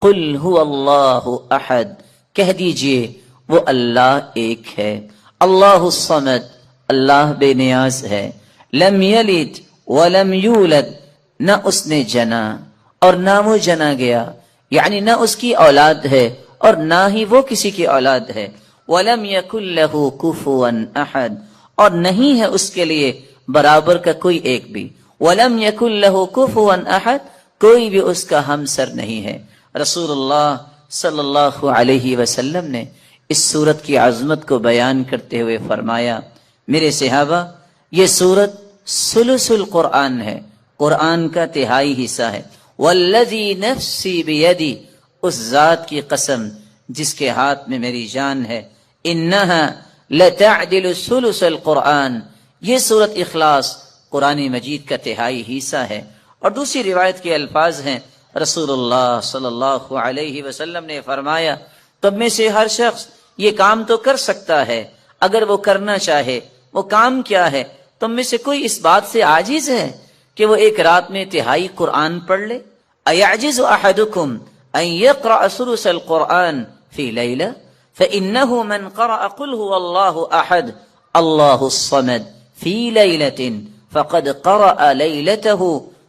قل هو اللہ احد، کہہ دیجئے وہ اللہ ایک ہے، اللہ الصمد، اللہ بے نیاز ہے، لم یلد ولم یولد، نہ اس نے جنا اور نہ وہ جنا گیا، یعنی نہ اس کی اولاد ہے اور نہ ہی وہ کسی کی اولاد ہے، ولم یکن لہ کفوا احد، اور نہیں ہے اس کے لیے برابر کا کوئی ایک بھی، ولم یکن لہ کفوا احد، کوئی بھی اس کا ہمسر نہیں ہے۔ رسول اللہ صلی اللہ علیہ وسلم نے اس سورت کی عظمت کو بیان کرتے ہوئے فرمایا، میرے صحابہ، یہ سورت ثلث القرآن ہے، قرآن کا تہائی حصہ ہے۔ والذی نفسی بیدی، اس ذات کی قسم جس کے ہاتھ میں میری جان ہے، انہا لتعدل ثلث القرآن، یہ سورت اخلاص قرآن مجید کا تہائی حصہ ہے۔ اور دوسری روایت کے الفاظ ہیں، رسول اللہ صلی اللہ علیہ وسلم نے فرمایا، تم میں سے ہر شخص یہ کام تو کر سکتا ہے اگر وہ کرنا چاہے۔ وہ کام کیا ہے؟ تم میں سے کوئی اس بات سے عاجز ہے کہ وہ ایک رات میں تہائی قرآن پڑھ لے؟ ایعجز احدکم ان یقرأ ثلث القرآن فی لیلہ فإنہ من قرأ قل هو اللہ احد اللہ الصمد فی لیلۃ فقد قرأ لیلتہ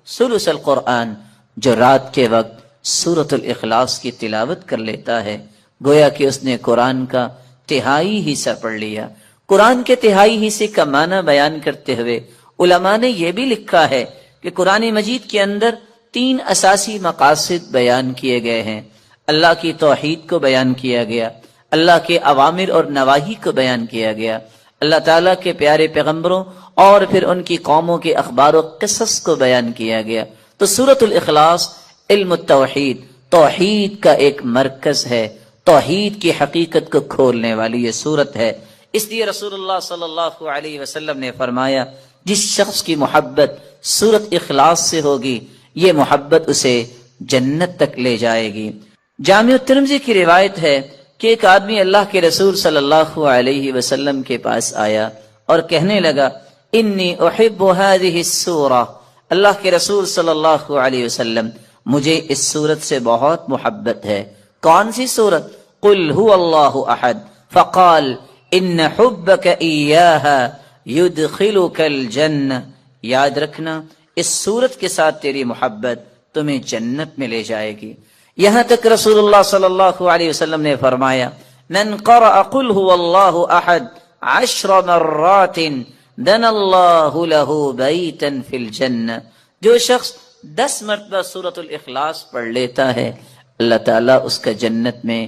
ثلث القرآن، جو رات کے وقت سورۃ الاخلاص کی تلاوت کر لیتا ہے گویا کہ اس نے قرآن کا تہائی حصہ پڑھ لیا۔ قرآن کے تہائی حصے کا معنی بیان کرتے ہوئے علماء نے یہ بھی لکھا ہے کہ قرآن مجید کے اندر 3 اساسی مقاصد بیان کیے گئے ہیں۔ اللہ کی توحید کو بیان کیا گیا، اللہ کے اوامر اور نواہی کو بیان کیا گیا، اللہ تعالیٰ کے پیارے پیغمبروں اور پھر ان کی قوموں کے اخبار و قصص کو بیان کیا گیا۔ تو سورۃ الاخلاص علم التوحید، توحید کا ایک مرکز ہے، توحید کی حقیقت کو کھولنے والی یہ سورت ہے۔ اس لیے رسول اللہ صلی اللہ علیہ وسلم نے فرمایا، جس شخص کی محبت سورت اخلاص سے ہوگی یہ محبت اسے جنت تک لے جائے گی۔ جامع ترمذی کی روایت ہے کہ ایک آدمی اللہ کے رسول صلی اللہ علیہ وسلم کے پاس آیا اور کہنے لگا، انی احب هذه السورہ، اللہ کے رسول صلی اللہ علیہ وسلم مجھے اس سورت سے بہت محبت ہے۔ کون سی سورت؟ قل هو اللہ احد، فقال ان حبک ایاہا یدخلک الجنہ، یاد رکھنا اس سورت کے ساتھ تیری محبت تمہیں جنت میں لے جائے گی۔ یہاں تک رسول اللہ صلی اللہ علیہ وسلم نے فرمایا، من قرأ قل هو اللہ احد 10 مرات دن اللہ له بیتا فی الجنہ، جو شخص 10 مرتبہ سورۃ الاخلاص پڑھ لیتا ہے اللہ تعالیٰ اس کا جنت میں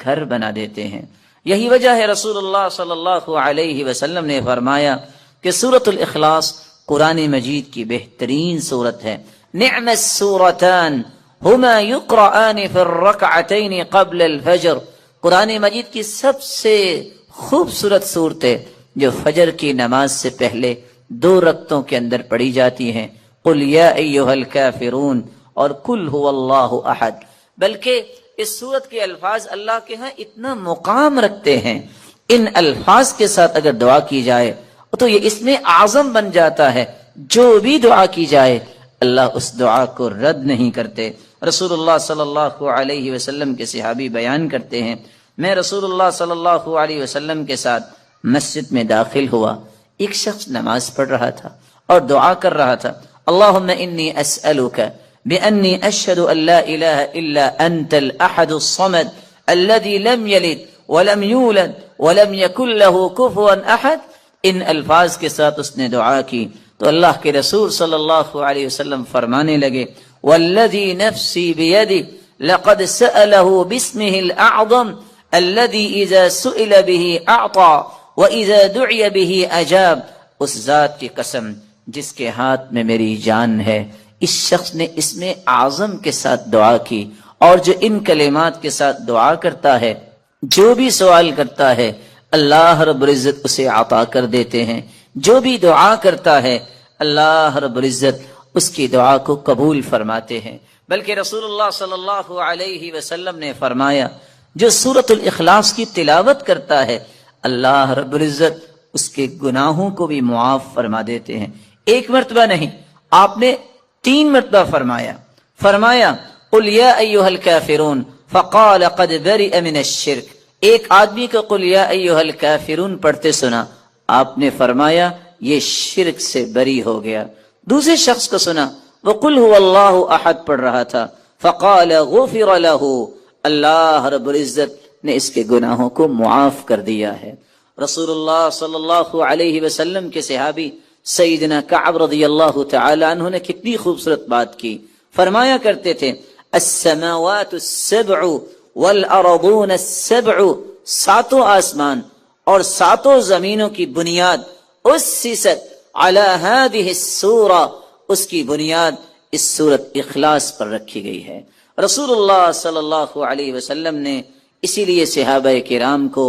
گھر بنا دیتے ہیں۔ یہی وجہ ہے رسول اللہ صلی اللہ علیہ وسلم نے فرمایا کہ سورۃ الاخلاص قرآن مجید کی بہترین سورت ہے۔ نعم السورتان ہما یقرآن فی الرکعتین قبل الفجر، قرآن مجید کی سب سے خوبصورت صورتیں جو فجر کی نماز سے پہلے 2 رکعتوں کے اندر پڑھی جاتی ہیں، قل یا ایھا الکافرون اور قل هو اللہ احد۔ بلکہ اس سورت کے الفاظ اللہ کے ہاں اتنا مقام رکھتے ہیں، ان الفاظ کے ساتھ اگر دعا کی جائے تو یہ اس میں اعظم بن جاتا ہے، جو بھی دعا کی جائے اللہ اس دعا کو رد نہیں کرتے۔ رسول اللہ صلی اللہ علیہ وسلم کے صحابی بیان کرتے ہیں، میں رسول اللہ صلی اللہ علیہ وسلم کے ساتھ مسجد میں داخل ہوا، ایک شخص نماز پڑھ رہا تھا اور دعا کر رہا تھا، اللہم انی اسألک بأنی اشہد ان لا الہ الا انت الاحد الصمد الذي لم یلد ولم یولد ولم یکن له کفوا احد۔ ان الفاظ کے ساتھ اس نے دعا کی تو اللہ کے رسول صلی اللہ علیہ وسلم فرمانے لگے، والذی نفسی بیدہ لقد سألہ باسمہ الاعظم الذي اذا سئل به اعطى واذا دعی به اجاب، اس ذات کی قسم جس کے ہاتھ میں میری جان ہے، اس شخص نے اسم اعظم کے ساتھ دعا کی، اور جو ان کلمات کے ساتھ دعا کرتا ہے، جو بھی سوال کرتا ہے اللہ رب العزت اسے عطا کر دیتے ہیں، جو بھی دعا کرتا ہے اللہ رب العزت اس کی دعا کو قبول فرماتے ہیں۔ بلکہ رسول اللہ صلی اللہ علیہ وسلم نے فرمایا، جو سورۃ الاخلاص کی تلاوت کرتا ہے اللہ رب العزت اس کے گناہوں کو بھی معاف فرما دیتے ہیں۔ 1 مرتبہ نہیں، آپ نے 3 مرتبہ فرمایا قل یا ایھا الکافرون فقال قد برئ من الشرک. ایک آدمی کو قل یا ایھا الکافرون پڑھتے سنا، آپ نے فرمایا یہ شرک سے بری ہو گیا. دوسرے شخص کو سنا وہ قل هو اللہ احد پڑھ رہا تھا، فقال غفر له، اللہ رب العزت نے اس کے گناہوں کو معاف کر دیا ہے. رسول اللہ صلی اللہ علیہ وسلم کے صحابی سیدنا کعب رضی اللہ تعالی عنہ نے کتنی خوبصورت بات کی. فرمایا کرتے تھے السماوات السبع والارضون السبع، ساتوں آسمان اور ساتوں زمینوں کی بنیاد اسست علی هذه السورہ، اس کی بنیاد اس سورت اخلاص پر رکھی گئی ہے. رسول اللہ صلی اللہ علیہ وسلم نے اسی لیے صحابہ کرام کو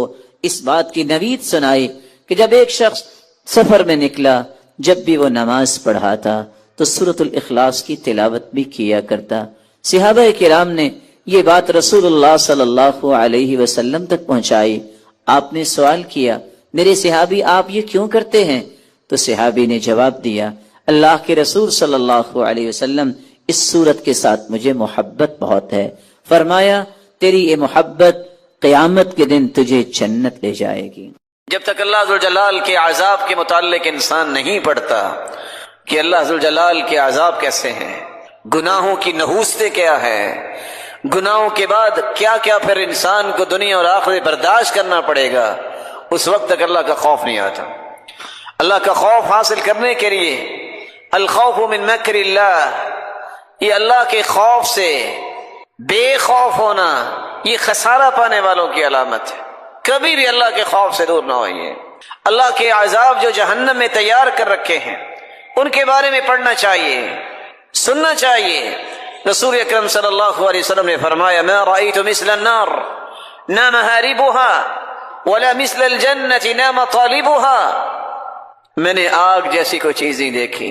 اس بات کی نوید سنائی کہ جب ایک شخص سفر میں نکلا، جب بھی وہ نماز پڑھاتا تو سورۃ الاخلاص کی تلاوت بھی کیا کرتا. صحابہ کرام نے یہ بات رسول اللہ صلی اللہ علیہ وسلم تک پہنچائی. آپ نے سوال کیا میرے صحابی آپ یہ کیوں کرتے ہیں؟ تو صحابی نے جواب دیا اللہ کے رسول صلی اللہ علیہ وسلم اس سورت کے ساتھ مجھے محبت بہت ہے. فرمایا تیری یہ محبت قیامت کے دن تجھے جنت لے جائے گی. جب تک اللہ ذوالجلال کے عذاب کے متعلق انسان نہیں پڑھتا کہ اللہ ذوالجلال کے عذاب کیسے ہیں، گناہوں کی نحوستیں کیا ہیں، گناہوں کے بعد کیا کیا پھر انسان کو دنیا اور آخرت برداشت کرنا پڑے گا، اس وقت تک اللہ کا خوف نہیں آتا. اللہ کا خوف حاصل کرنے کے لیے الخوف من مکر اللہ، یہ اللہ کے خوف سے بے خوف ہونا یہ خسارہ پانے والوں کی علامت ہے. کبھی بھی اللہ کے خوف سے دور نہ ہوئیے. اللہ کے عذاب جو جہنم میں تیار کر رکھے ہیں ان کے بارے میں پڑھنا چاہیے، سننا چاہیے. رسول اکرم صلی اللہ علیہ وسلم نے فرمایا ما رأيت مثل النار نام هاربها ولا مثل الجنة نام طالبها، میں نے آگ جیسی کوئی چیز نہیں دیکھی،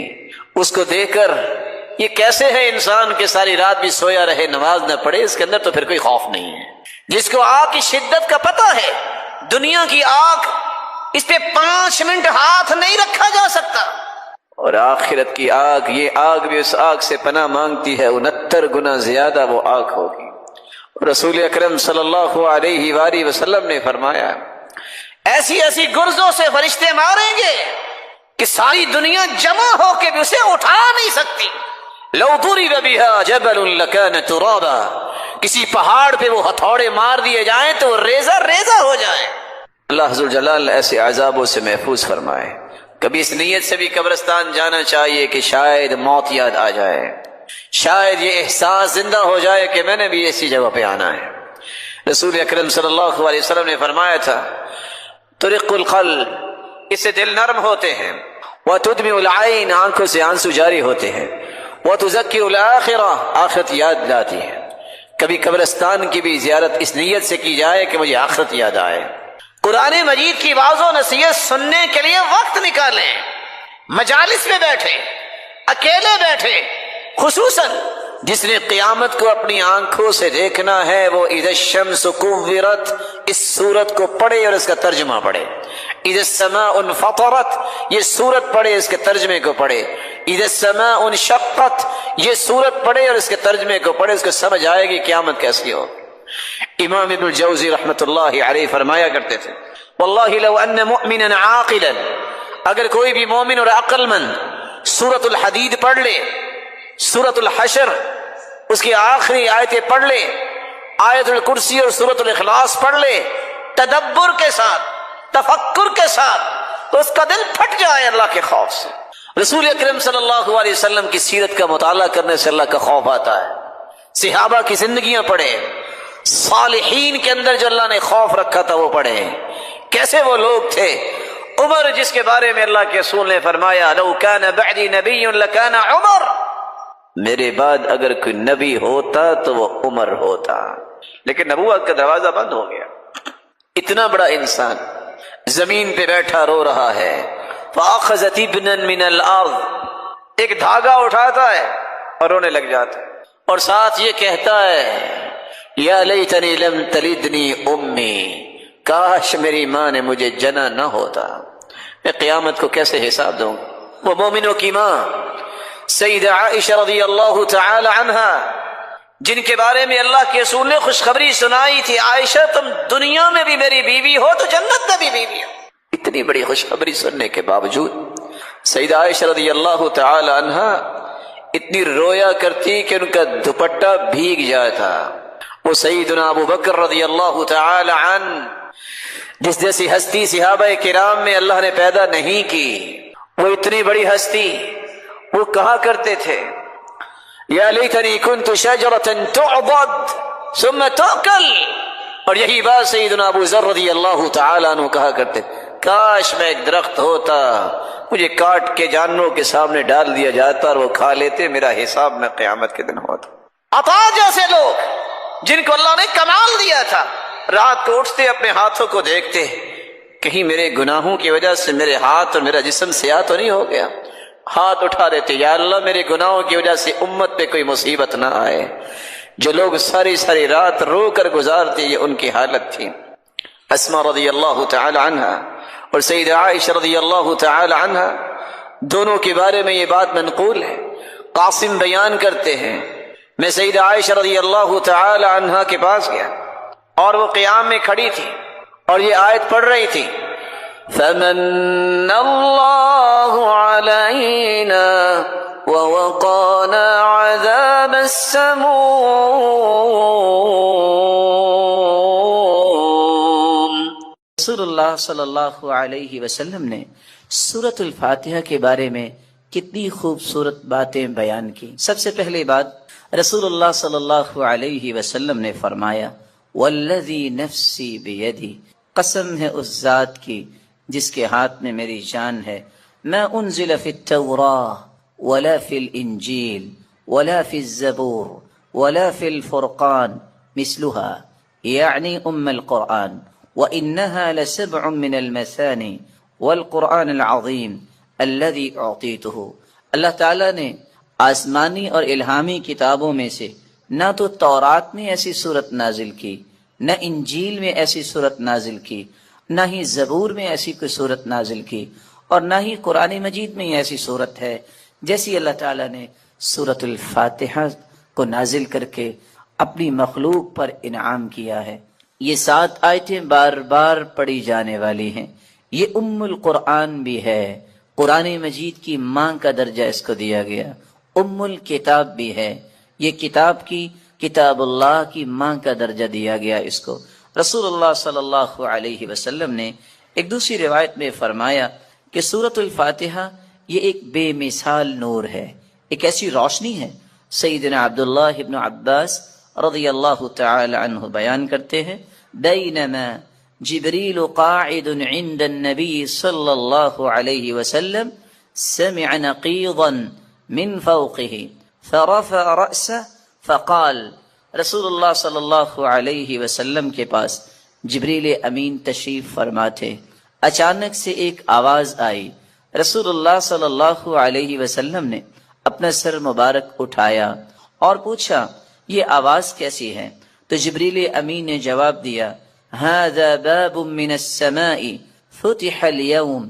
اس کو دیکھ کر یہ کیسے ہے انسان کے ساری رات بھی سویا رہے نماز نہ پڑھے، اس کے اندر تو پھر کوئی خوف نہیں ہے. جس کو آگ کی شدت کا پتہ ہے، دنیا کی آگ اس پہ 5 منٹ ہاتھ نہیں رکھا جا سکتا، اور آخرت کی آگ، یہ آگ بھی اس آگ سے پناہ مانگتی ہے 69 گنا زیادہ وہ آگ ہوگی. رسول اکرم صلی اللہ علیہ وآلہ وسلم نے فرمایا ایسی ایسی گرزوں سے فرشتے ماریں گے کہ ساری دنیا جمع ہو کے بھی اسے اٹھا نہیں سکتی. لو ضرب بها جبل لكان ترابا، کسی پہاڑ پہ وہ ہتھوڑے مار دیے جائیں تو وہ ریزہ ریزہ ہو جائے. اللہ ذوالجلال ایسے عذابوں سے محفوظ فرمائے. کبھی اس نیت سے بھی قبرستان جانا چاہیے کہ شاید موت یاد آ جائے، شاید یہ احساس زندہ ہو جائے کہ میں نے بھی ایسی جگہ پہ آنا ہے. رسول اکرم صلی اللہ علیہ وسلم نے فرمایا تھا طرق القلب، اس سے دل نرم ہوتے ہیں، وتدمع العین، آنکھوں سے آنسو جاری ہوتے ہیں، وتذکر الآخرہ، آخرت یاد لاتی ہے. کبھی قبرستان کی بھی زیارت اس نیت سے کی جائے کہ مجھے آخرت یاد آئے. قرآن مجید کی واعظ و نصیحت سننے کے لیے وقت نکالیں، مجالس میں بیٹھے، اکیلے بیٹھے. خصوصاً جس نے قیامت کو اپنی آنکھوں سے دیکھنا ہے وہ اذا الشمس کورت، اس سورت کو پڑھے اور اس کا ترجمہ پڑھے. اذا السماء انفطرت، یہ سورت پڑھے اس کے ترجمے کو پڑھے. اذا السماء انشقت، یہ سورت پڑھے اور اس کے ترجمے کو پڑھے، اس کو سمجھ آئے گی قیامت کیسی ہو. امام ابن الجوزی رحمۃ اللہ علیہ فرمایا کرتے تھے واللہ لو ان مؤمنا عاقلا، اگر کوئی بھی مومن اور عقل مند سورۃ الحدید پڑھ لے، سورۃ الحشر اس کی آخری آیتیں پڑھ لے، آیت الکرسی اور سورۃ الاخلاص پڑھ لے تدبر کے ساتھ، تفکر کے ساتھ، تو اس کا دل پھٹ جائے اللہ کے خوف سے. رسول اکرم صلی اللہ علیہ وسلم کی سیرت کا مطالعہ کرنے سے اللہ کا خوف آتا ہے. صحابہ کی زندگیاں پڑھے، صالحین کے اندر جو اللہ نے خوف رکھا تھا وہ پڑھے، کیسے وہ لوگ تھے. عمر جس کے بارے میں اللہ کے رسول نے فرمایا لو کان بعدی نبی لکان عمر، میرے بعد اگر کوئی نبی ہوتا تو وہ عمر ہوتا، لیکن نبوت کا دروازہ بند ہو گیا. اتنا بڑا انسان زمین پہ بیٹھا رو رہا ہے. فاخذت ابنا من الارض، ایک دھاگا اٹھاتا ہے اور رونے لگ جاتا ہے، اور ساتھ یہ کہتا ہے یا لیتنی لم تلدنی امی، کاش میری ماں نے مجھے جنا نہ ہوتا، میں قیامت کو کیسے حساب دوں. وہ مومنوں کی ماں سیدہ عائشہ رضی اللہ تعالی عنہا جن کے بارے میں اللہ کے رسول نے خوشخبری سنائی تھی، عائشہ تم دنیا میں بھی میری بیوی ہو تو جنت میں بھی بیوی ہو۔ اتنی بڑی خوشخبری سننے کے باوجود سیدہ عائشہ رضی اللہ تعالی عنہا اتنی رویا کرتی کہ ان کا دوپٹہ بھیگ جاتا۔ وہ سیدنا ابو بکر رضی اللہ تعالی عنہ جس جیسی ہستی صحابہ کرام میں اللہ نے پیدا نہیں کی، وہ اتنی بڑی ہستی، وہ کہا کرتے تھے یا لیتنی کنت شجرۃ تعضد ثم تؤکل، اور یہی بات سیدنا ابو ذر رضی اللہ تعالی عنہ کہا کرتے، کاش میں ایک درخت ہوتا، مجھے کاٹ کے جانوروں کے سامنے ڈال دیا جاتا اور وہ کھا لیتے، میرا حساب میں قیامت کے دن ہوتا۔ عطا جیسے لوگ جن کو اللہ نے کمال دیا تھا، رات کو اٹھتے اپنے ہاتھوں کو دیکھتے، کہیں میرے گناہوں کی وجہ سے میرے ہاتھ اور میرا جسم سیاہ تو نہیں ہو گیا، ہاتھ اٹھا دیتے، یا اللہ میرے گناہوں کی وجہ سے امت پہ کوئی مصیبت نہ آئے۔ جو لوگ ساری ساری رات رو کر گزارتے، یہ ان کی حالت تھی۔ اسماء رضی اللہ تعالی عنہا اور سیدہ عائشہ رضی اللہ تعالی عنہا دونوں کے بارے میں یہ بات منقول ہے۔ قاسم بیان کرتے ہیں، میں سیدہ عائشہ رضی اللہ تعالی عنہا کے پاس گیا اور وہ قیام میں کھڑی تھی اور یہ آیت پڑھ رہی تھی، فَمَنَّ اللَّهُ عَلَيْنَا وَوَقَانَا عَذَابَ السَّمُومِ۔ رسول اللہ صلی اللہ علیہ وسلم نے سورۃ الفاتحہ کے بارے میں کتنی خوبصورت باتیں بیان کی۔ سب سے پہلی بات، رسول اللہ صلی اللہ علیہ وسلم نے فرمایا والذی نفسی بیدی، قسم ہے اس ذات کی جس کے ہاتھ میں میری جان ہے، ما انزل فی التوراہ ولا فی الانجیل ولا فی الزبور ولا فی الفرقان مثلها یعنی القرآن، وإنها لسبع من المثانی والقرآن العظیم الذي اعطیته۔ اللہ تعالیٰ نے آسمانی اور الہامی کتابوں میں سے نہ تو تورات میں ایسی صورت نازل کی، نہ انجیل میں ایسی صورت نازل کی، نہ ہی زبور میں ایسی کوئی صورت نازل کی، اور نہ ہی قرآن مجید میں ایسی صورت ہے جیسی اللہ تعالیٰ نے سورۃ الفاتحہ کو نازل کر کے اپنی مخلوق پر انعام کیا ہے۔ یہ 7 آیتیں بار بار پڑھی جانے والی ہیں۔ یہ القرآن بھی ہے، قرآن مجید کی ماں کا درجہ اس کو دیا گیا، الکتاب بھی ہے، یہ کتاب کی کتاب اللہ کی ماں کا درجہ دیا گیا اس کو۔ رسول اللہ صلی اللہ علیہ وسلم نے ایک دوسری روایت میں فرمایا کہ سورۃ الفاتحہ یہ ایک بے مثال نور ہے، ایک ایسی روشنی ہے۔ سیدنا عبداللہ ابن عباس رضی اللہ تعالی عنہ بیان کرتے ہیں، بینما جبریل قاعد عند النبی صلی اللہ علیہ وسلم سمع نقیضا من فوقه فرفع رأسه فقال، رسول اللہ صلی اللہ علیہ وسلم کے پاس جبریل امین تشریف فرما تھے، اچانک سے ایک آواز آئی، رسول اللہ صلی اللہ علیہ وسلم نے اپنا سر مبارک اٹھایا اور پوچھا یہ آواز کیسی ہے؟ تو جبریل امین نے جواب دیا، هذا باب من السماء فتح اليوم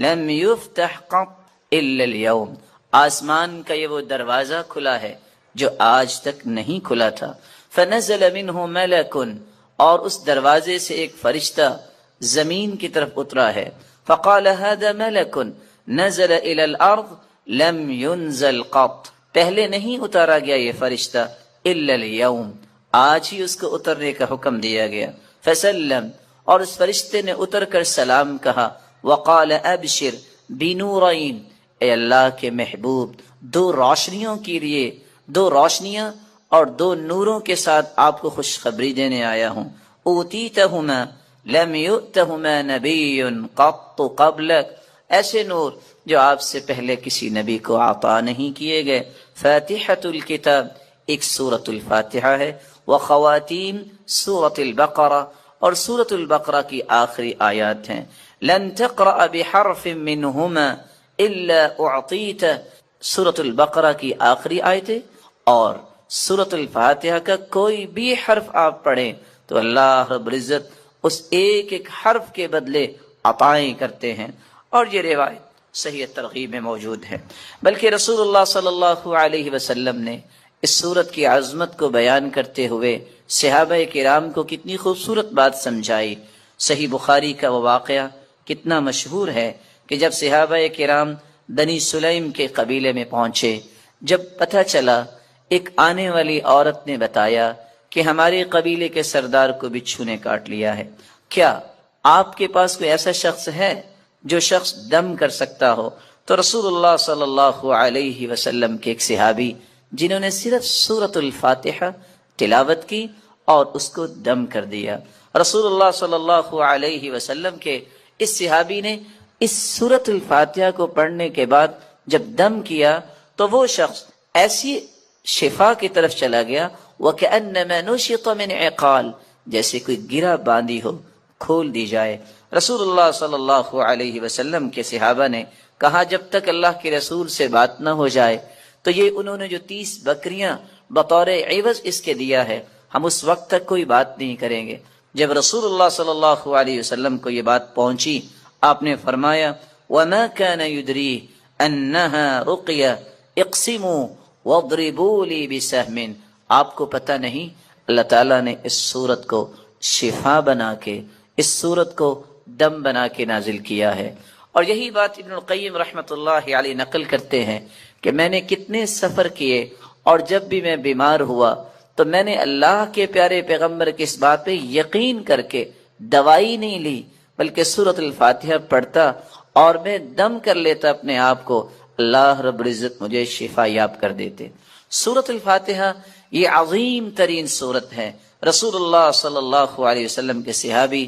لم يفتح قط الا اليوم، آسمان کا یہ وہ دروازہ کھلا ہے جو آج تک نہیں کھلا تھا۔ فنزل منہ ملک، اور اس دروازے سے ایک فرشتہ زمین کی طرف اترا ہے، فقال هذا ملک نزل الى الارض لم ينزل قط، پہلے نہیں اتارا گیا یہ فرشتہ الا اليوم، آج ہی اس کو اترنے کا حکم دیا گیا۔ فسلم، اور اس فرشتے نے اتر کر سلام کہا، وقال ابشر بنورین، اے اللہ کے محبوب 2 روشنیوں کے لیے، 2 روشنیاں اور 2 نوروں کے ساتھ آپ کو خوشخبری دینے آیا ہوں، اوتیتہما لم یؤتہما نبی قط قبلک، ایسے نور جو آپ سے پہلے کسی نبی کو عطا نہیں کیے گئے۔ فاتحۃ الکتاب ایک سورۃ الفاتحہ ہے، وخواتیم سورۃ البقرہ، اور سورۃ البقرہ کی آخری آیات ہیں، لن تقرأ بحرف منہما الا اعطیت، سورۃ البقرہ کی آخری آیتیں اور سورۃ الفاتحہ کا کوئی بھی حرف آپ پڑھیں تو اللہ رب العزت اس ایک ایک حرف کے بدلے عطائیں کرتے ہیں، اور یہ روایت صحیح ترغیب میں موجود ہے۔ بلکہ رسول اللہ صلی اللہ علیہ وسلم نے اس صورت کی عظمت کو بیان کرتے ہوئے صحابہ کرام کو کتنی خوبصورت بات سمجھائی۔ صحیح بخاری کا وہ واقعہ کتنا مشہور ہے کہ جب صحابہ کرام بنی سلیم کے قبیلے میں پہنچے، جب پتہ چلا، ایک آنے والی عورت نے بتایا کہ ہمارے قبیلے کے سردار کو بچھو نے کاٹ لیا ہے، کیا آپ کے پاس کوئی ایسا شخص ہے جو شخص دم کر سکتا ہو؟ تو رسول اللہ صلی اللہ علیہ وسلم کے ایک صحابی جنہوں نے صرف سورۃ الفاتحہ تلاوت کی اور اس کو دم کر دیا، رسول اللہ صلی اللہ علیہ وسلم کے اس صحابی نے اس سورۃ الفاتحہ کو پڑھنے کے بعد جب دم کیا تو وہ شخص ایسی شفا کی طرف چلا گیا، وَكَأَنَّمَا نُشِطَ مِنْ عِقَالٍ، جیسے کوئی گرہ باندھی ہو کھول دی جائے۔ رسول اللہ صلی اللہ علیہ وسلم کے صحابہ نے کہا جب تک اللہ کے رسول سے بات نہ ہو جائے تو یہ انہوں نے جو 30 بکریاں بطور عوض اس کے دیا ہے، ہم اس وقت تک کوئی بات نہیں کریں گے۔ جب رسول اللہ صلی اللہ علیہ وسلم کو یہ بات پہنچی، آپ نے فرمایا وَمَا كَانَ يُدْرِي أَنَّهَا رُقْيَ اقْسِمُوا وَاضْرِبُوا لِي بِسَهْمٍ، آپ کو پتہ نہیں اللہ تعالیٰ نے اس صورت کو شفا بنا کے، اس صورت کو دم بنا کے نازل کیا ہے۔ اور یہی بات ابن القیم رحمۃ اللہ علیہ نقل کرتے ہیں کہ میں نے کتنے سفر کیے اور جب بھی میں بیمار ہوا تو میں نے اللہ کے پیارے پیغمبر کی اس بات پہ یقین کر کے دوائی نہیں لی، بلکہ سورۃ الفاتحہ پڑھتا اور میں دم کر لیتا اپنے آپ کو، اللہ رب العزت مجھے شفا یاب کر دیتے۔ سورۃ الفاتحہ یہ عظیم ترین سورت ہے۔ رسول اللہ صلی اللہ علیہ وسلم کے صحابی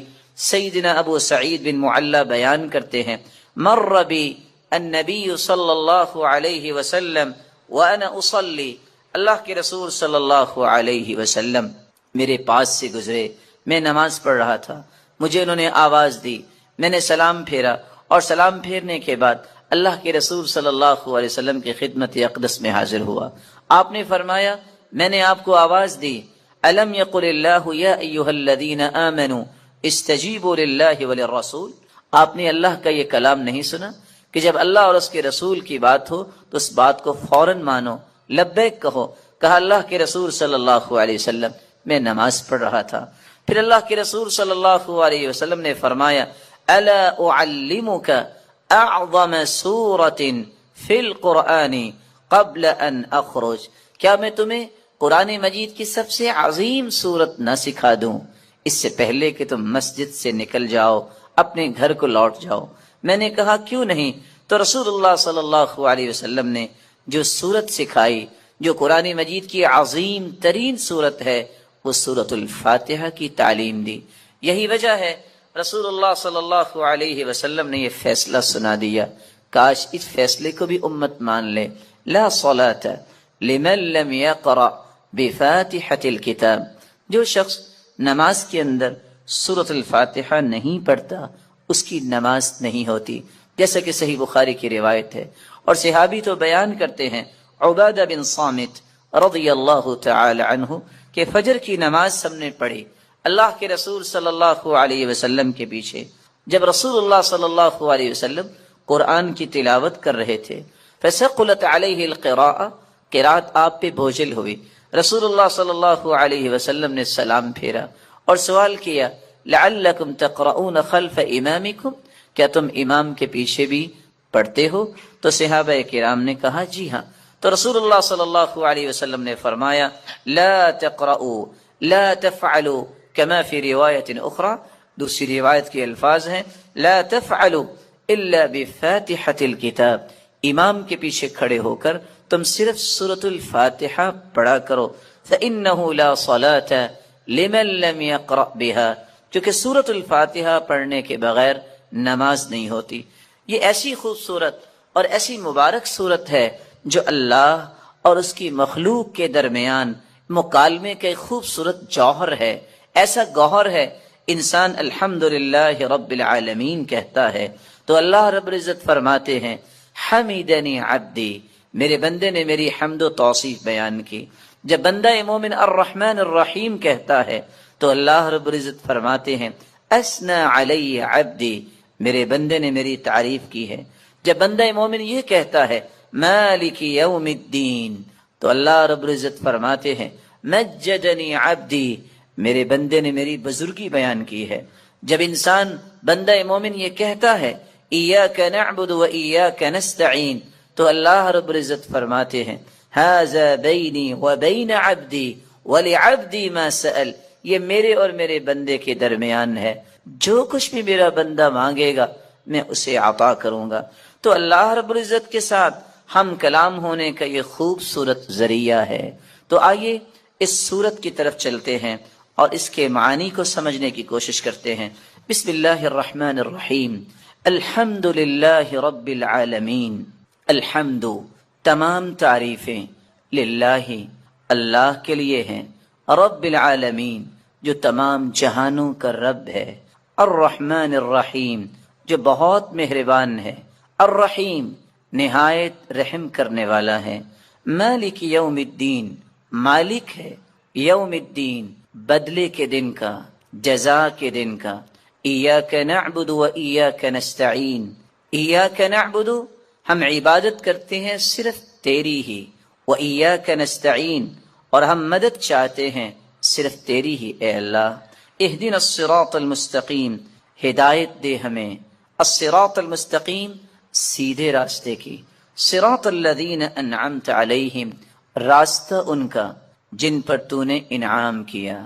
سیدنا ابو سعید بن معلی بیان کرتے ہیں، مر بی النبی صلی اللہ علیہ وسلم وانا اصلی، اللہ کے رسول صلی اللہ علیہ وسلم میرے پاس سے گزرے، میں نماز پڑھ رہا تھا، مجھے انہوں نے آواز دی، میں نے سلام پھیرا اور سلام پھیرنے کے بعد اللہ کے رسول صلی اللہ علیہ وسلم کی خدمت اقدس میں حاضر ہوا۔ آپ نے فرمایا میں نے آپ کو آواز دی، الم یقل اللہ یا ایھا الذین آمنوا استجیبوا للہ وللرسول، آپ نے اللہ کا یہ کلام نہیں سنا کہ جب اللہ اور اس کے رسول کی بات ہو تو اس بات کو فوراً مانو، لبیک کہو۔ کہا اللہ کے رسول صلی اللہ علیہ وسلم میں نماز پڑھ رہا تھا۔ پھر اللہ کے رسول صلی اللہ علیہ وسلم نے فرمایا الا اعلمک اعظم سورۃ فی القرآن قبل ان اخرج، کیا میں تمہیں قرآن مجید کی سب سے عظیم سورت نہ سکھا دوں اس سے پہلے کہ تم مسجد سے نکل جاؤ، اپنے گھر کو لوٹ جاؤ؟ میں نے کہا کیوں نہیں؟ تو رسول اللہ صلی اللہ علیہ وسلم نے جو سورت سکھائی، جو قرآن مجید کی عظیم ترین سورت ہے، وہ سورۃ الفاتحہ کی تعلیم دی۔ یہی وجہ ہے رسول اللہ صلی اللہ علیہ وسلم نے یہ فیصلہ سنا دیا، کاش اس فیصلے کو بھی امت مان لے، لا صلاۃ لمن لم یقرأ بفاتحۃ الکتاب، جو شخص نماز کے اندر سورۃ الفاتحہ نہیں پڑھتا اس کی نماز نہیں ہوتی، جیسا کہ صحیح بخاری کی روایت ہے۔ اور صحابی تو بیان کرتے ہیں، عبادہ بن صامت رضی اللہ تعالی عنہ کہ فجر کی نماز ہم نے پڑھی اللہ کے رسول صلی اللہ علیہ وسلم کے پیچھے، جب رسول اللہ صلی اللہ علیہ وسلم قرآن کی تلاوت کر رہے تھے، فثقلت علیہ القراءۃ، قرات آپ پہ بوجھل ہوئی، رسول اللہ صلی اللہ علیہ وسلم نے سلام پھیرا اور سوال کیا لعلکم تقرؤون خلف امامکم، کیا تم امام کے پیچھے بھی پڑھتے ہو؟ تو صحابہ کرام نے کہا جی ہاں۔ تو رسول اللہ صلی اللہ علیہ وسلم نے فرمایا لا تقرؤوا لا تفعلوا كما في روایت اخرى، دوسری روایت کے الفاظ ہیں لا تفعلوا الا بفاتحة الكتاب، امام کے پیچھے کھڑے ہو کر تم صرف سورۃ الفاتحہ پڑھا کرو، فإنه لا صلاة لمن لم يقرأ بها، کیونکہ سورۃ الفاتحہ پڑھنے کے بغیر نماز نہیں ہوتی۔ یہ ایسی خوبصورت اور ایسی مبارک صورت ہے جو اللہ اور اس کی مخلوق کے درمیان مکالمے کا ایک خوبصورت جوہر ہے، ایسا گوہر ہے انسان الحمدللہ رب العالمین کہتا ہے تو اللہ رب العزت فرماتے ہیں حمیدنی عبدی، میرے بندے نے میری حمد و توصیف بیان کی۔ جب بندہ مومن الرحمن الرحیم کہتا ہے تو اللہ رب العزت فرماتے ہیں اثنى علی عبدی، میرے بندے نے میری تعریف کی ہے۔ جب بندہ مومن یہ کہتا ہے مالک یوم الدین، تو اللہ رب العزت فرماتے ہیں مجدنی عبدی، میرے بندے نے میری بزرگی بیان کی ہے۔ جب انسان بندہ مومن یہ کہتا ہے ایاک نعبد و ایاک نستعین، تو اللہ رب العزت فرماتے ہیں ھذا بینی و بین عبدی ولعبدی ما سأل، یہ میرے اور میرے بندے کے درمیان ہے، جو کچھ بھی میرا بندہ مانگے گا میں اسے عطا کروں گا۔ تو اللہ رب العزت کے ساتھ ہم کلام ہونے کا یہ خوبصورت ذریعہ ہے۔ تو آئیے اس سورت کی طرف چلتے ہیں اور اس کے معانی کو سمجھنے کی کوشش کرتے ہیں۔ بسم اللہ الرحمن الرحیم، الحمد للہ رب العالمین۔ الحمد، تمام تعریفیں، للہ، اللہ کے لیے ہیں، رب العالمین، جو تمام جہانوں کا رب ہے، الرحمن الرحیم، جو بہت مہربان ہے، الرحیم، نہایت رحم کرنے والا ہے، مالک یوم الدین، مالک ہے یوم الدین، بدلے کے دن کا، جزا کے دن کا۔ ایاک نعبد و ایاک نستعین، ایاک نعبد، ہم عبادت کرتے ہیں صرف تیری ہی، و ایاک نستعین، اور ہم مدد چاہتے ہیں صرف تیری ہی اے اللہ۔ اہدنا الصراط المستقیم، ہدایت دے ہمیں، الصراط المستقیم، سیدھے راستے کی، صراط الذین انعمت علیہم، راستہ ان کا جن پر تو نے انعام کیا،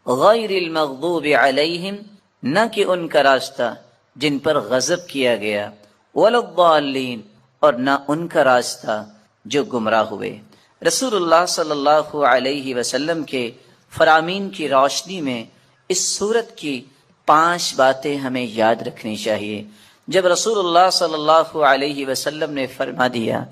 غیر المغضوب علیہم، نہ کہ ان کا راستہ جن پر غضب کیا گیا، ولا الضالین، اور نہ ان کا راستہ جو گمراہ ہوئے۔ رسول اللہ صلی اللہ علیہ وسلم کے فرامین کی روشنی میں اس سورت کی 5 باتیں ہمیں یاد رکھنی چاہیے۔ جب رسول اللہ صلی اللہ علیہ وسلم نے فرما دیا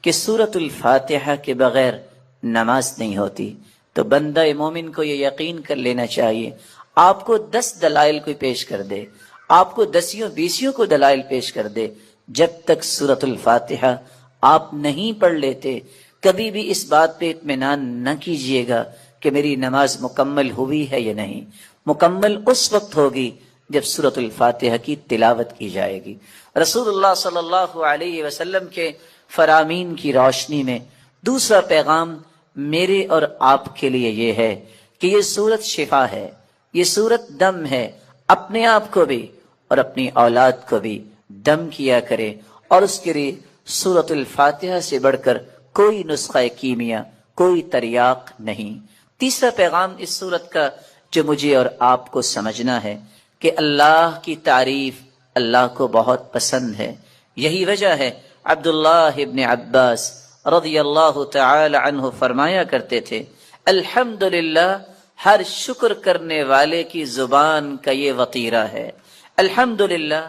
کہ سورۃ الفاتحہ کے بغیر نماز نہیں ہوتی، تو بندہ مومن کو یہ یقین کر لینا چاہیے، آپ کو 10 دلائل کوئی پیش کر دے، آپ کو 10 کو دلائل پیش کر دے، جب تک سورۃ الفاتحہ آپ نہیں پڑھ لیتے، کبھی بھی اس بات پہ اطمینان نہ کیجیے گا کہ میری نماز مکمل ہوئی ہے یا نہیں۔ مکمل اس وقت ہوگی جب سورۃ الفاتحہ کی تلاوت کی جائے گی۔ رسول اللہ صلی اللہ علیہ وسلم کے فرامین کی روشنی میں دوسرا پیغام میرے اور آپ کے لیے یہ ہے کہ یہ سورت شفا ہے، یہ سورت دم ہے، اپنے آپ کو بھی اور اپنی اولاد کو بھی دم کیا کرے، اور اس کے لیے سورۃ الفاتحہ سے بڑھ کر کوئی نسخہ کیمیا، کوئی تریاق نہیں۔ تیسرا پیغام اس سورت کا جو مجھے اور آپ کو سمجھنا ہے کہ اللہ کی تعریف اللہ کو بہت پسند ہے۔ یہی وجہ ہے عبداللہ ابن عباس رضی اللہ تعالی عنہ فرمایا کرتے تھے، الحمدللہ، ہر شکر کرنے والے کی زبان کا یہ وطیرہ ہے۔ الحمدللہ،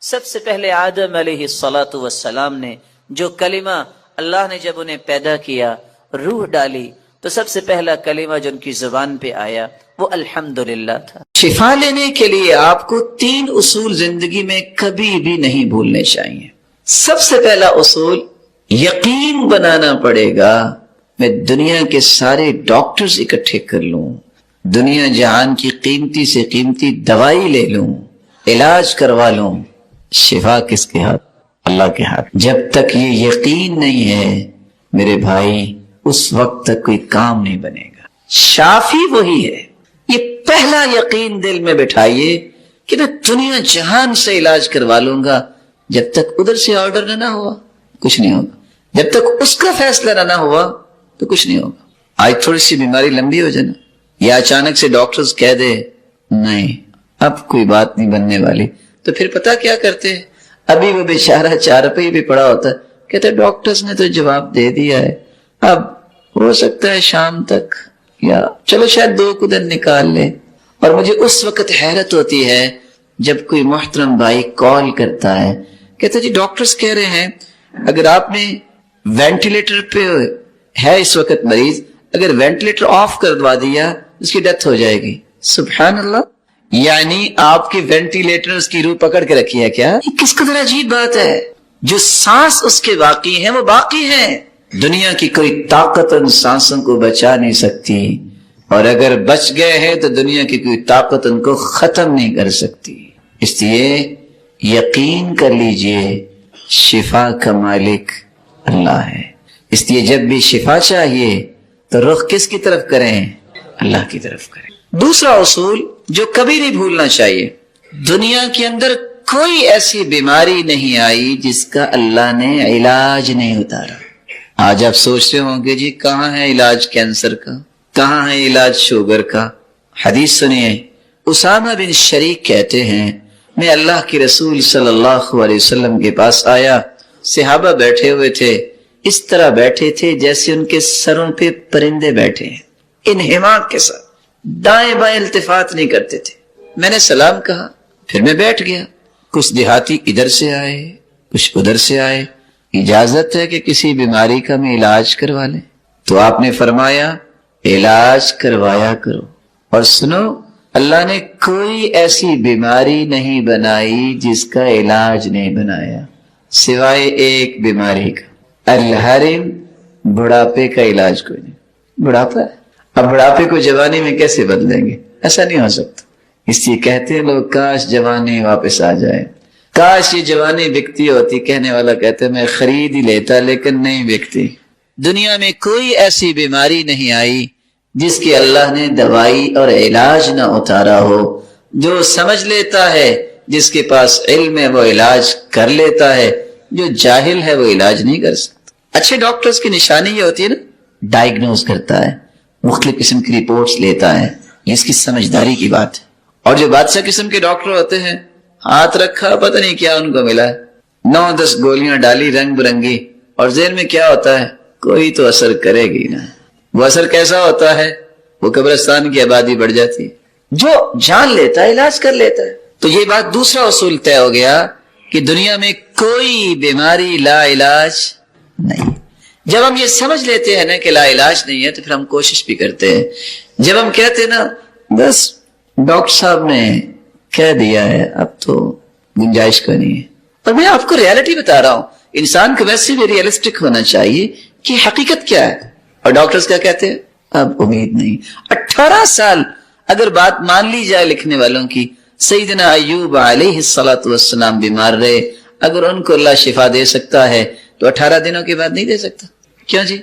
سب سے پہلے آدم علیہ السلام نے جو کلمہ اللہ نے جب انہیں پیدا کیا، روح ڈالی، تو سب سے پہلا کلمہ جو ان کی زبان پہ آیا وہ الحمدللہ تھا۔ شفا لینے کے لیے آپ کو 3 اصول زندگی میں کبھی بھی نہیں بھولنے چاہیے۔ سب سے پہلا اصول، یقین بنانا پڑے گا میں دنیا کے سارے ڈاکٹرز اکٹھے کر لوں، دنیا جہان کی قیمتی سے قیمتی دوائی لے لوں، علاج کروا لوں، شفا کس کے ہاتھ؟ اللہ کے ہاتھ۔ جب تک یہ یقین نہیں ہے میرے بھائی، اس وقت تک کوئی کام نہیں بنے گا۔ شافی وہی ہے، یہ پہلا یقین دل میں بٹھائیے کہ میں دنیا جہان سے علاج کروا لوں گا، جب تک ادھر سے آرڈر نہ ہوا کچھ نہیں ہوگا، جب تک اس کا فیصلہ نہ ہوا تو کچھ نہیں ہوگا۔ آج تھوڑی سی بیماری لمبی ہو جائے یا اچانک سے ڈاکٹرز کہہ دے نہیں اب کوئی بات نہیں بننے والی، تو پھر پتہ کیا کرتے ہیں؟ ابھی وہ بیچارہ 4 روپے بھی پڑا ہوتا ہے، کہتے ڈاکٹرز نے تو جواب دے دیا ہے، اب ہو سکتا ہے شام تک، یا چلو شاید 2 دن نکال لے۔ اور مجھے اس وقت حیرت ہوتی ہے جب کوئی محترم بھائی کال کرتا ہے، کہتے جی ڈاکٹرز کہہ رہے ہیں اگر آپ نے وینٹیلیٹر پہ ہے اس وقت مریض، اگر وینٹیلیٹر آف کروا دیا اس کی ڈیتھ ہو جائے گی۔ سبحان اللہ، یعنی آپ کی وینٹیلیٹر کی روح پکڑ کے رکھی ہے کیا؟ یہ کس قدر عجیب بات ہے۔ جو سانس اس کے باقی ہیں وہ باقی ہیں، دنیا کی کوئی طاقت ان سانسوں کو بچا نہیں سکتی، اور اگر بچ گئے ہیں تو دنیا کی کوئی طاقت ان کو ختم نہیں کر سکتی۔ اس لیے یقین کر لیجئے شفا کا مالک اللہ ہے۔ اس لیے جب بھی شفا چاہیے تو رخ کس کی طرف کریں؟ اللہ کی طرف کریں۔ دوسرا اصول جو کبھی نہیں بھولنا چاہیے، دنیا کے اندر کوئی ایسی بیماری نہیں آئی جس کا اللہ نے علاج نہیں اتارا۔ آج آپ سوچ رہے ہوں گے جی کہاں ہے علاج کینسر کا، کہاں ہے علاج شوگر کا؟ حدیث سنیے، اسامہ بن شریک کہتے ہیں میں اللہ کے رسول صلی اللہ علیہ وسلم کے پاس آیا، صحابہ بیٹھے ہوئے تھے، اس طرح بیٹھے تھے جیسے ان کے سروں پہ پرندے بیٹھے ہیں، انہماک کے ساتھ، دائیں بائیں التفات نہیں کرتے تھے۔ میں نے سلام کہا، پھر میں بیٹھ گیا۔ کچھ دیہاتی ادھر سے آئے، کچھ ادھر سے آئے، اجازت ہے کہ کسی بیماری کا میں علاج کروا لیں؟ تو آپ نے فرمایا علاج کروایا کرو، اور سنو اللہ نے کوئی ایسی بیماری نہیں بنائی جس کا علاج نہیں بنایا سوائے ایک بیماری کا، الحرم، بڑھاپے کا علاج کوئی نہیں۔ بڑھاپا ہے، اب بڑھاپے کو جوانی میں کیسے بدلیں گے؟ ایسا نہیں ہو سکتا۔ اس لیے کہتے ہیں لوگ کاش جوانی واپس آ جائے، کاش یہ جوانی بکتی ہوتی۔ کہنے والا کہتے میں خرید ہی لیتا، لیکن نہیں بکتی۔ دنیا میں کوئی ایسی بیماری نہیں آئی جس کی اللہ نے دوائی اور علاج نہ اتارا ہو۔ جو سمجھ لیتا ہے، جس کے پاس علم ہے وہ علاج کر لیتا ہے، جو جاہل ہے وہ علاج نہیں کر سکتا۔ اچھے ڈاکٹرز کی نشانی یہ ہوتی ہے نا، ڈائیگنوز کرتا ہے، مختلف قسم کی رپورٹس لیتا ہے، یہ اس کی سمجھداری کی بات ہے۔ اور جو بادشاہ قسم کے ڈاکٹر ہوتے ہیں، ہاتھ رکھا پتہ نہیں کیا ان کو ملا ہے، 9-10 گولیاں ڈالی رنگ برنگی، اور ذہن میں کیا ہوتا ہے کوئی تو اثر کرے گی نا۔ وہ اثر کیسا ہوتا ہے؟ وہ قبرستان کی آبادی بڑھ جاتی ہے۔ جو جان لیتا ہے علاج کر لیتا ہے۔ تو یہ بات دوسرا اصول طے ہو گیا کہ دنیا میں کوئی بیماری لا علاج نہیں۔ جب ہم یہ سمجھ لیتے ہیں نا کہ لا علاج نہیں ہے تو پھر ہم کوشش بھی کرتے ہیں۔ جب ہم کہتے ہیں نا بس ڈاکٹر صاحب نے کہہ دیا ہے اب تو گنجائش کوئی نہیں ہے، اور میں آپ کو ریالٹی بتا رہا ہوں، انسان کو ویسے بھی ریئلسٹک ہونا چاہیے کہ حقیقت کیا ہے۔ اور ڈاکٹرز کیا کہتے ہیں؟ اب امید نہیں۔ 18 سال اگر بات مان لی جائے لکھنے والوں کی، سیدنا ایوب علیہ السلام بیمار رہے، اگر ان کو اللہ شفا دے سکتا ہے تو 18 دنوں کے بعد نہیں دے سکتا؟ کیوں جی؟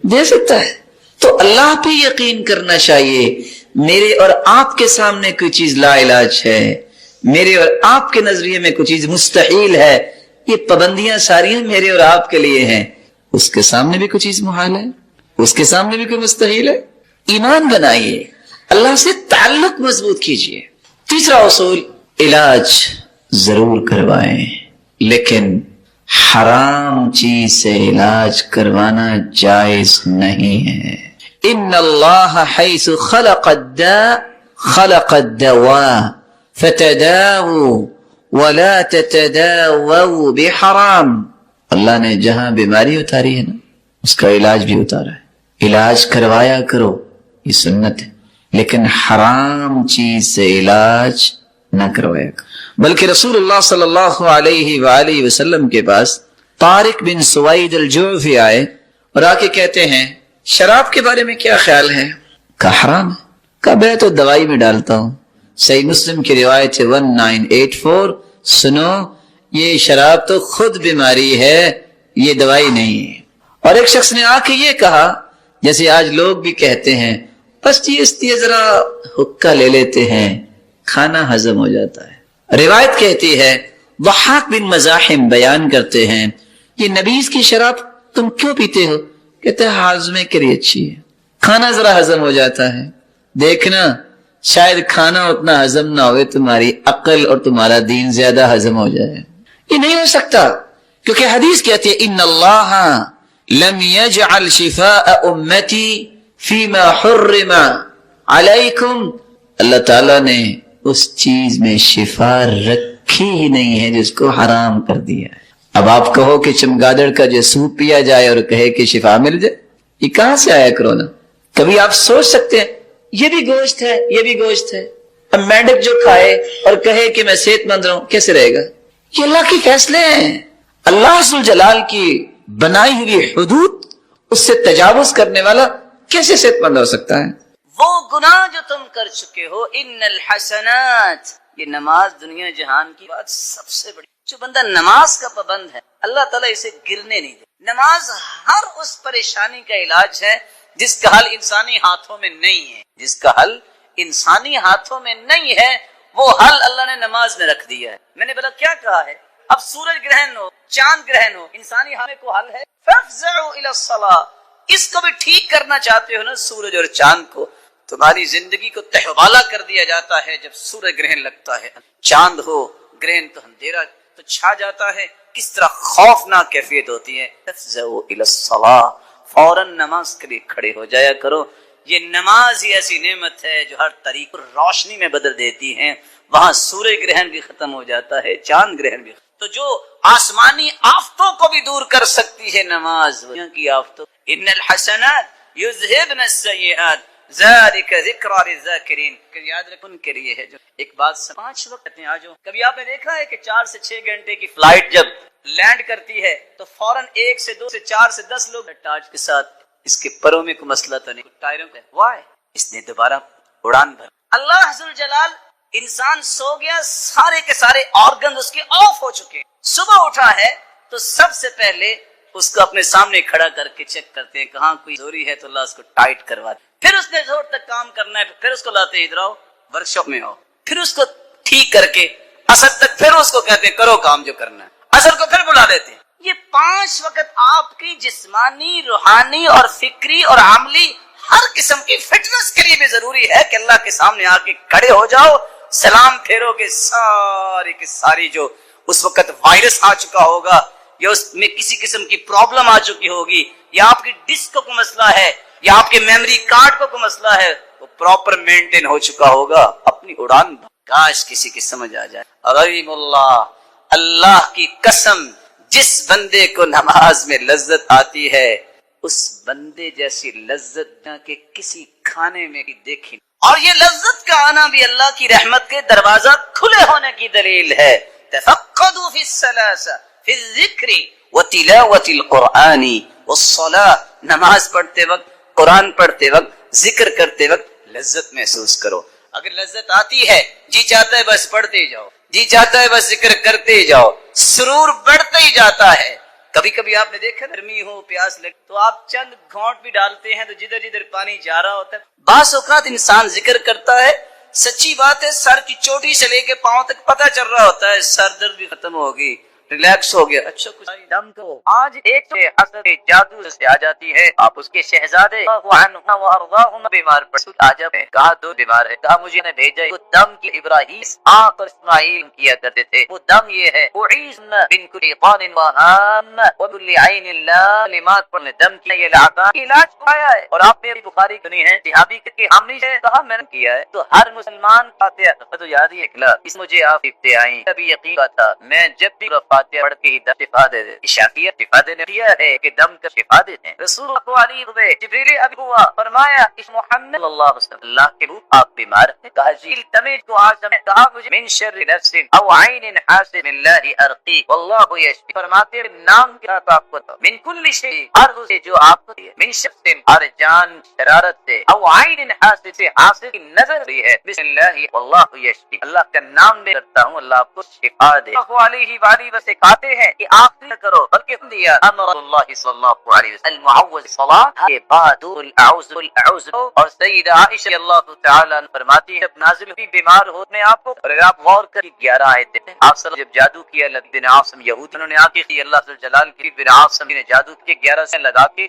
دے سکتا ہے۔ تو اللہ پہ یقین کرنا چاہیے۔ میرے اور آپ کے سامنے کوئی چیز لا علاج ہے، میرے اور آپ کے نظریے میں کوئی چیز مستحیل ہے، یہ پابندیاں ساری میرے اور آپ کے لیے ہیں، اس کے سامنے بھی کوئی چیز محال ہے، اس کے سامنے بھی کوئی مستحیل ہے۔ ایمان بنائیے، اللہ سے تعلق مضبوط کیجئے۔ تیسرا اصول، علاج ضرور کروائیں، لیکن حرام چیز سے علاج کروانا جائز نہیں ہے۔ ان اللہ حیث خلق الداء خلق الدواء فتداووا ولا تتداووا بحرام۔ اللہ نے جہاں بیماری اتاری ہے نا اس کا علاج بھی اتارا ہے۔ علاج کروایا کرو، یہ سنت ہے، لیکن حرام چیز سے علاج نہ کروایا کرو۔ بلکہ رسول اللہ صلی اللہ علیہ وآلہ وسلم کے پاس طارق بن سوید الجعفی آئے اور آ کے کہتے ہیں شراب کے بارے میں کیا خیال ہے؟ کہا حرام ہے۔ کہا میں تو دوائی میں ڈالتا ہوں۔ صحیح مسلم کی روایت ہے 1984۔ سنو، یہ شراب تو خود بیماری ہے، یہ دوائی نہیں ہے۔ اور ایک شخص نے آ کے یہ کہا جیسے آج لوگ بھی کہتے ہیں بس یہ ذرا حقہ لے لیتے ہیں، کھانا ہضم ہو جاتا ہے۔ روایت کہتی ہے، ضحاک بن مزاحم بیان کرتے ہیں، یہ نبیذ کی شراب تم کیوں پیتے ہو؟ کہتے ہیں ہاضمے کے لیے اچھی ہے، کھانا ذرا ہضم ہو جاتا ہے۔ دیکھنا شاید کھانا اتنا ہضم نہ ہوئے، تمہاری عقل اور تمہارا دین زیادہ ہضم ہو جائے۔ یہ نہیں ہو سکتا، کیونکہ حدیث کہتی ہے ان اللہ لم يجعل شفاء امتی فیما حرم علیکم۔ اللہ تعالیٰ نے اس چیز میں شفا رکھی ہی نہیں ہے جس کو حرام کر دیا ہے۔ اب آپ کہو کہ چمگادڑ کا جو سوپ پیا جائے اور کہے کہ شفا مل جائے، یہ کہاں سے آیا کرونا؟ کبھی آپ سوچ سکتے ہیں یہ بھی گوشت ہے، یہ بھی گوشت ہے، اب مینڈک جو کھائے اور کہے کہ میں صحت مند رہوں، کیسے رہے گا؟ یہ اللہ کے فیصلے ہیں۔ اللہ ذوالجلال کی بنائی ہوئی حدود، اس سے تجاوز کرنے والا کیسے صحت مند ہو سکتا ہے؟ وہ گناہ جو تم کر چکے ہو، ان الحسنات، یہ نماز دنیا جہان کی بات سب سے بڑی۔ جو بندہ نماز کا پابند ہے اللہ تعالیٰ اسے گرنے نہیں دے، نماز ہر اس پریشانی کا علاج ہے جس کا حل انسانی ہاتھوں میں نہیں ہے، جس کا حل انسانی ہاتھوں میں نہیں ہے، وہ حل اللہ نے نماز میں رکھ دیا ہے۔ میں نے بولا کیا کہا ہے؟ اب سورج گرہن ہو، چاند گرہن ہو، انسانی ہاتھ میں کوئی حل ہے؟ فافزعوا الی الصلاۃ، اس کو بھی ٹھیک کرنا چاہتے ہو نا سورج اور چاند کو، تمہاری زندگی کو تہوالا کر دیا جاتا ہے جب سورج گرہن لگتا ہے، چاند ہو گرہن تو اندھیرا تو چھا جاتا ہے، کس طرح خوفناک کیفیت ہوتی ہے۔ فافزعوا الی الصلاۃ، فوراً نماز کے لیے کھڑے ہو جایا کرو۔ یہ نماز ہی ایسی نعمت ہے جو ہر طریق روشنی میں بدل دیتی ہے، وہاں سورج گرہن بھی ختم ہو جاتا ہے، چاند گرہن بھی، تو جو آسمانی آفتوں کو بھی دور کر سکتی ہے نماز، دنیا کی آفتوں۔ ان الحسنات یذہبن السیئات ذالک ذکری للذاکرین، کہ یاد رکھنے کے لیے ہے۔ جو ایک بات 5 وقت کہتے ہیں آجو، کبھی آپ نے دیکھا ہے کہ 4 سے 6 گھنٹے کی فلائٹ جب لینڈ کرتی ہے تو فوراً 1 سے 2 سے 4 سے 10 لوگ ٹاج کے ساتھ، اس کے پروں میں کوئی مسئلہ تو نہیں، ٹائروں پہ وائی، اس نے دوبارہ اڑان بھر۔ اللہ عز جلال، انسان سو گیا، سارے کے سارے آرگن اس کے آف ہو چکے، صبح اٹھا ہے تو سب سے پہلے اس کو اپنے سامنے کھڑا کر کے چیک کرتے ہیں کہاں کوئی زوری ہے تو اللہ اس کو ٹائٹ کروا دے، پھر اس نے زور تک کام کرنا ہے، پھر اس کو لاتے ہیں ادھر آؤ ورک شاپ میں آؤ، پھر اس کو ٹھیک کر کے اثر تک پھر اس کو کہتے ہیں کرو کام جو کرنا ہے، اثر کو پھر بلا دیتے ہیں۔ یہ 5 وقت آپ کی جسمانی، روحانی اور فکری اور عملی ہر قسم کی فٹنس کے لیے بھی ضروری ہے کہ اللہ کے سامنے آ کے کھڑے ہو جاؤ، سلام پھیرو گے، ساری کی ساری جو اس وقت وائرس آ چکا ہوگا یا اس میں کسی قسم کی پرابلم آ چکی ہوگی یا آپ کی ڈسک کو مسئلہ ہے یا آپ کے میموری کارڈ کو کوئی مسئلہ ہے، وہ پراپر مینٹین ہو چکا ہوگا، اپنی اڑان۔ کاش کسی کی سمجھ آ جائے۔ غریب اللہ، اللہ کی قسم، جس بندے کو نماز میں لذت آتی ہے اس بندے جیسی لذت نہ کہ کسی کھانے میں بھی دیکھی، اور یہ لذت کا آنا بھی اللہ کی رحمت کے دروازہ کھلے ہونے کی دلیل ہے۔ تفقدوا فی الثلاثہ فی الذکر وتلاوۃ القرآن والصلاۃ، نماز پڑھتے وقت، قرآن پڑھتے وقت، ذکر کرتے وقت لذت محسوس کرو۔ اگر لذت آتی ہے، جی چاہتا ہے بس پڑھتے جاؤ، جی چاہتا ہے بس ذکر کرتے جاؤ، سرور بڑھتا ہی جاتا ہے۔ کبھی کبھی آپ نے دیکھا گرمی ہو، پیاس لگے تو آپ چند گھونٹ بھی ڈالتے ہیں تو جدھر جدھر پانی جا رہا ہوتا ہے۔ بعض اوقات انسان ذکر کرتا ہے، سچی بات ہے، سر کی چوٹی سے لے کے پاؤں تک پتہ چل رہا ہوتا ہے سر درد بھی ختم ہوگی، ریلیکس ہو گیا، اچھا کچھ دم کو۔ آج ایک حسد جادو سے آ جاتی ہے، آپ اس کے شہزادے عنہ وارضاہم بیمار پڑ عجب ہے، کہا دو بیمار ہے، کہا مجھے نے بھیجا وہ دم کی ابراہیم آق اور اسماعیل کیا کرتے تھے، وہ دم یہ ہے، اعیذنا من کل شیطان وہام وکل عین لامات پر دم کی یہ علاج پایا ہے۔ اور آپ نے بخاری سنی ہے، صحابی کے حاملی سے کہا میں نے کیا ہے، تو ہر مسلمان فاتحہ تو یاد ہی اکلا اس مجھے آپ لکھتے آئیں، کبھی یقین تھا میں جب بھی فاتحہ پڑھ کے ہی دم شفا دے دے، شافیہ شفا دینے دیا ہے کہ دم کا شفا دیتے ہیں۔ رسول اللہ علیہ وسلم جبریل ابی ہوا، فرمایا اس محمد صلی اللہ علیہ وسلم اللہ کے روح آپ بیمار ہیں، کہا جی تمہیں کو آج میں کہا مجھے من شر نفس او عین حاسد اللہ ارقی واللہ یشفی، فرماتے ہیں نام کیا تو آپ کو من کل شیء، ہر سے جو آپ کو من شر، ہر جان شرارت سے، او عین حاسد سے حاسد کی نظر بھی ہے، بسم اللہ واللہ یشفی، اللہ کا نام لے رکھتا ہوں اللہ آپ کو شفا دے۔ اللہ علیہ وآلہ وسلم کہتے ہیں کہ آپ نہ کرو بلکہ دیا امر اللہ صلی اللہ علیہ وسلم المعوذ صلاۃ کے بعد الاعوذ اور سیدہ عائشہ رضی اللہ تعالی عنہ فرماتی ہے جب نازل ہوئی بیمار ہونے آپ کو، اور اگر آپ غور کریں 11 آیتیں آپ صلی جب جادو کیا بن عاصم یہود انہوں نے آ کے اللہ جلال کی بن عاصم نے جادو کے 11 سے لگا کے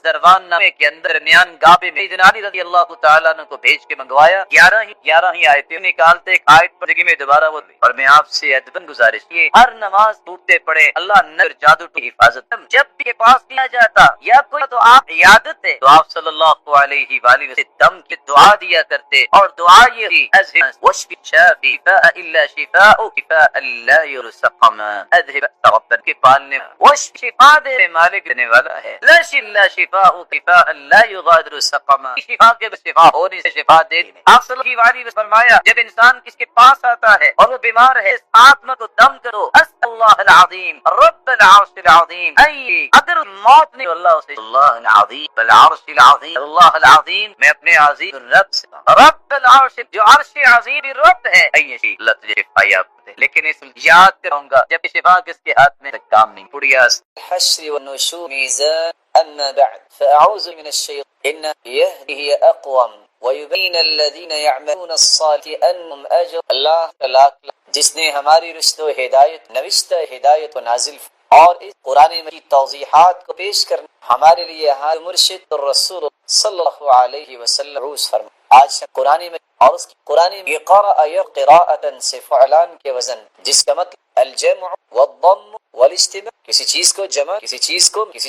زروان نامے کے اندر نیان گابے میں سیدنا علی رضی اللہ تعالی عنہ کو بھیج کے منگوایا، 11 ہی آیتیں نکالتے ایک آیت پر جگہ میں دوبارہ وہ، اور میں آپ سے ادبن گزارش یہ ہر نماز ٹوٹتے پڑے اللہ نر جادو کی حفاظت، جب بھی کے پاس کیا جاتا یا کوئی تو آپ عیادت ہے تو آپ صلی اللہ علیہ وآلہ وسلم دم کی دعا دیا کرتے، اور دعا یہ تھی اذهب واشفي شافي شفاء الا شفاء شفاء لا يرسقم، اذهب رب کے پالنے واشفي شفا دے مالک دینے والا ہے، لا شفاء شفاء لا يغادر سقما، شفا کے شفا ہونے سے شفا دے۔ آپ صلی اللہ علیہ وسلم فرمایا جب انسان کس کے پاس آتا ہے اور وہ بیمار ہے اس آتما کو دم کرو، اسأل اللہ العظیم رب العرش العظیم، ای اگر موت نہیں اللہ سے اللہ العظیم العرش العظیم، اللہ العظیم میں اپنے عظیم رب سے، رب العرش جو عرش عظیم رب ہے، ای اللہ تجھے شفا جاتے، لیکن اس یاد کراؤں گا جب شفا کس کے ہاتھ میں کام نہیں پڑیا الحشر والنشور میزان اما بعد فاعوذ من الشیطان ان یهده اقوم ویبین الذین یعملون الصالحات انهم اجر اللہ جس نے ہماری رشد و ہدایت نوشتہ ہدایت و نازل اور اس قرآن مجید توضیحات کو پیش کرنا ہمارے لیے ہر مرشد اور رسول صلی اللہ علیہ وسلم روز فرما آج قرآن مجید اور اس کی قرآن یہ قرأ قراءۃ سے فعلان کے وزن جس کا مطلب الجمع والضم والاجتماع کسی چیز کو جمع کسی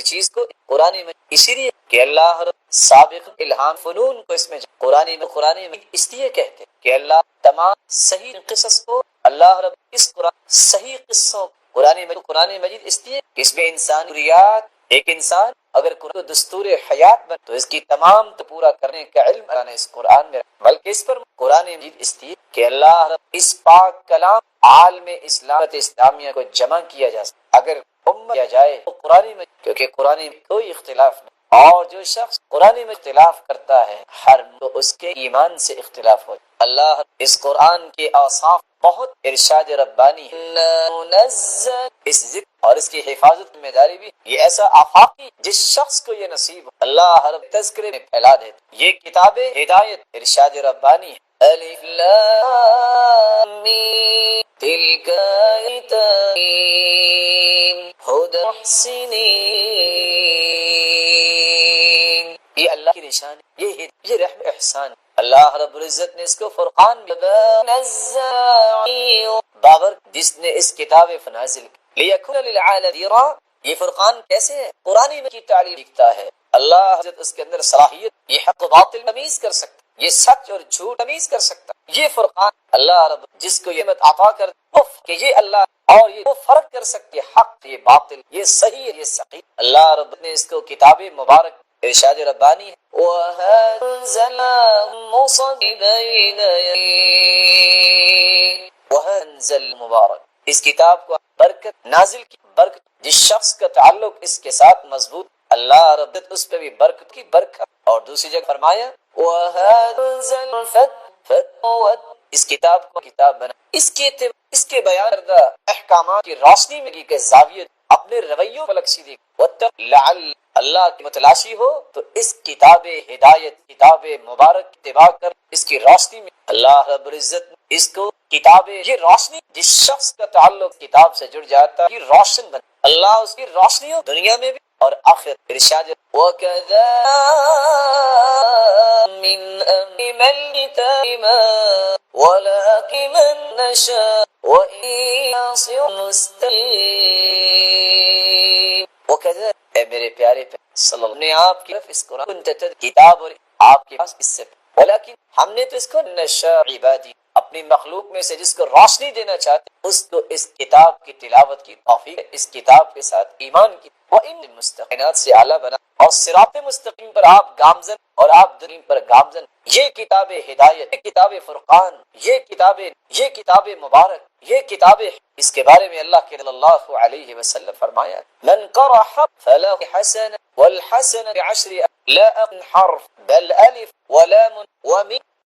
چیز کو قرآن مجید اسی لیے کہ اللہ رب سابق الہام فنون کو اس میں قرآن مجید اس لیے کہتے کہ اللہ تمام صحیح قصص کو اللہ رب اس قرآن صحیح قصوں قرآن مجید اس لیے کہ اس میں انسانیات ایک انسان اگر قرآن دستور حیات بن تو اس کی تمام تو پورا کرنے کا علم اللہ نے اس قرآن میں بلکہ اس پر قرآن مجید اس لیے کہ اللہ رب اس پاک کلام عالم اسلامیہ کو جمع کیا جا سکتا اگر امت کیا جائے تو قرآن مجید کیونکہ قرآن میں کوئی اختلاف نہیں اور جو شخص قرآن میں اختلاف کرتا ہے ہر تو اس کے ایمان سے اختلاف ہو اللہ اس قرآن کے اوصاف بہت ارشاد ربانی ہے اس ذکر اور اس کی حفاظت ذمہ داری بھی یہ ایسا آفاقی جس شخص کو یہ نصیب ہو اللہ ہر تذکرے میں پھیلا دیتا یہ کتاب ہدایت ارشاد ربانی ہے الف لام میم تلک آیات ہدی محسنین یہ اللہ کی نشان ہے یہ رحم احسان اللہ رب العزت نے اس کو فرقان بابر جس نے اس کتاب نازل لیکن للعالمین یہ فرقان کیسے ہے قرآن کی تعلیم لکھتا ہے اللہ حضرت اس کے اندر صلاحیت یہ حق و باطل تمیز کر سکتا یہ سچ اور جھوٹ تمیز کر سکتا یہ فرقان اللہ رب جس کو یہ مت عطا کر کہ یہ اللہ اور یہ وہ فرق کر سکتے حق یہ باطل یہ صحیح یہ صحیح اللہ رب نے اس کو کتاب مبارک ارشاد ربانی ہے وَأَنزَلَ مبارک اس کتاب کو برکت نازل کی برکت جس شخص کا تعلق اس کے ساتھ مضبوط اللہ رب اس پہ بھی برکت کی برکت اور دوسری جگہ فرمایا اس کتاب کو کتاب بنا اس کے بیان کردہ احکامات کی روشنی میں کی کہ زاویہ اپنے رویوں پر سیدھی لعل اللہ کی متلاشی ہو تو اس کتاب ہدایت کتاب مبارک اتباع کر اس کی روشنی میں اللہ رب العزت اس کو کتاب یہ روشنی جس شخص کا تعلق کتاب سے جڑ جاتا ہے یہ روشن بن اللہ اس کی روشنی ہو دنیا میں بھی اور آخرت ارشاد وَكَذَا مِنْ أَمْرِ الْكِتَابِ مَا وَلَكِنْ مَنْ نَشَاءُ وَإِنْ يَصِرْ مُسْتَقِيمٌ وَكَذَا اے میرے پیارے صلی اللہ نے آپ کی طرف اس قرآن کتاب اور آپ کے پاس اس سے ولیکن ہم نے تو اس کو نشاء عبادی اپنی مخلوق میں سے جس کو روشنی دینا چاہتے اس کو اس کتاب کی تلاوت کی توفیق اس کتاب کے ساتھ ایمان کی وَإِنَّ الْمُسْتَقِينَاتِ سے اعلیٰ بنا اور صراط مستقیم پر آپ گامزن اور آپ دین پر گامزن یہ کتاب ہدایت یہ کتاب فرقان یہ کتاب مبارک یہ کتاب اس کے بارے میں اللہ کے صلی اللہ علیہ وسلم فرمایا من قرأ فله حسنة والحسنة بعشر لا حرف بل ألف ولام وميم